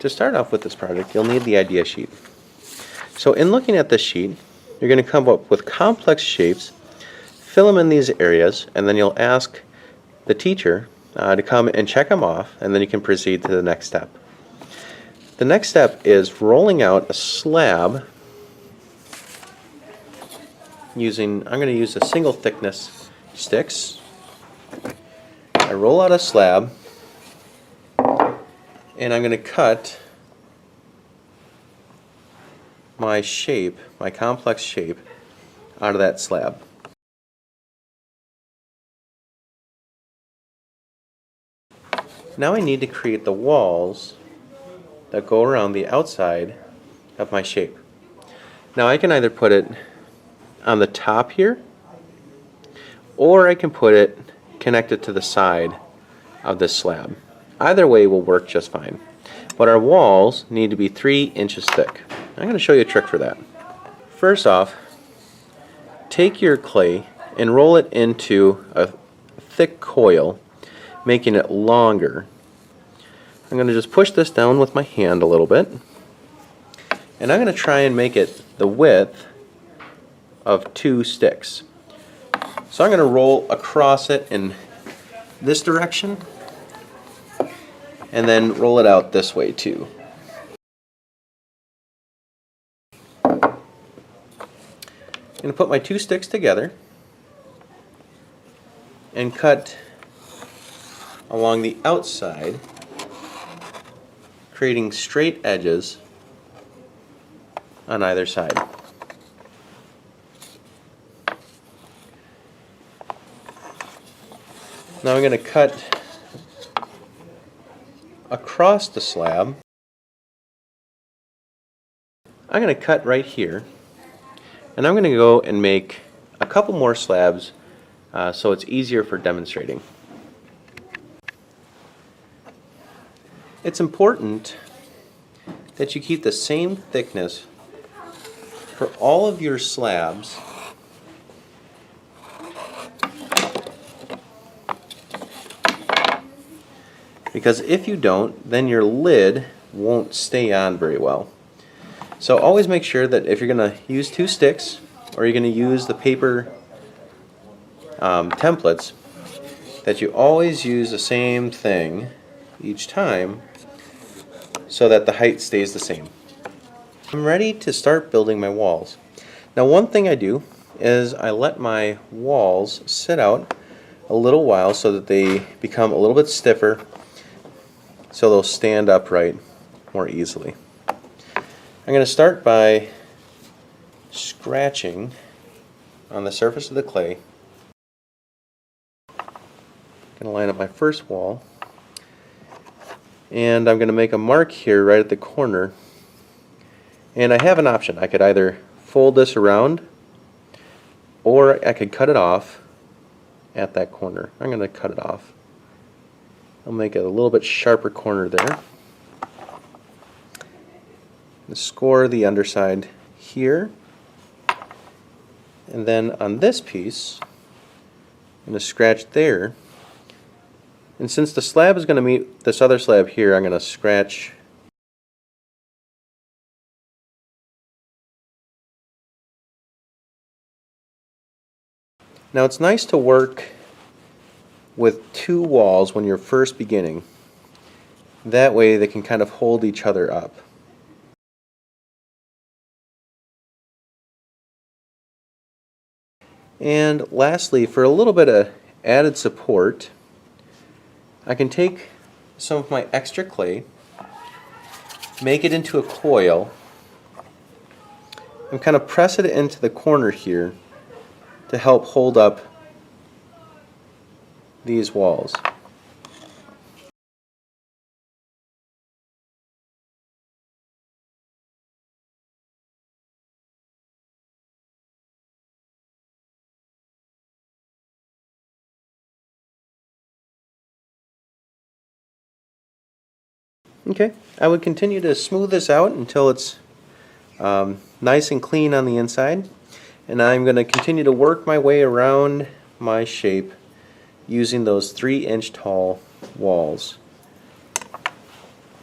to start off with this project, you'll need the idea sheet. So in looking at this sheet, you're going to come up with complex shapes, fill them in these areas, and then you'll ask the teacher to come and check them off, and then you can proceed to the next step. The next step is rolling out a slab using, I'm going to use a single thickness sticks. I roll out a slab, and I'm going to cut my shape, my complex shape, out of that slab. Now I need to create the walls that go around the outside of my shape. Now I can either put it on the top here, or I can put it connected to the side of this slab. Either way will work just fine. But our walls need to be 3 inches thick. I'm going to show you a trick for that. First off, take your clay and roll it into a thick coil, making it longer. I'm going to just push this down with my hand a little bit, and I'm going to try and make it the width of 2 sticks. So I'm going to roll across it in this direction and then roll it out this way too. I'm going to put my 2 sticks together and cut along the outside, creating straight edges on either side. Now I'm going to cut across the slab. I'm going to cut right here, and I'm going to go and make a couple more slabs so it's easier for demonstrating. It's important that you keep the same thickness for all of your slabs because if you don't, then your lid won't stay on very well. So always make sure that if you're going to use 2 sticks or you're going to use the paper templates, that you always use the same thing each time so that the height stays the same. I'm ready to start building my walls. Now one thing I do is I let my walls sit out a little while so that they become a little bit stiffer, so they'll stand upright more easily. I'm going to start by scratching on the surface of the clay. I'm going to line up my first wall, and I'm going to make a mark here right at the corner, and I have an option. I could either fold this around or I could cut it off at that corner. I'm going to cut it off. I'll make it a little bit sharper corner there. Score the underside here, and then on this piece I'm going to scratch there, and since the slab is going to meet this other slab here, I'm going to scratch Now it's nice to work with 2 walls when you're first beginning. That way they can kind of hold each other up. And lastly, for a little bit of added support, I can take some of my extra clay, make it into a coil, and kind of press it into the corner here to help hold up these walls. Okay, I would continue to smooth this out until it's nice and clean on the inside, and I'm going to continue to work my way around my shape using those 3-inch tall walls.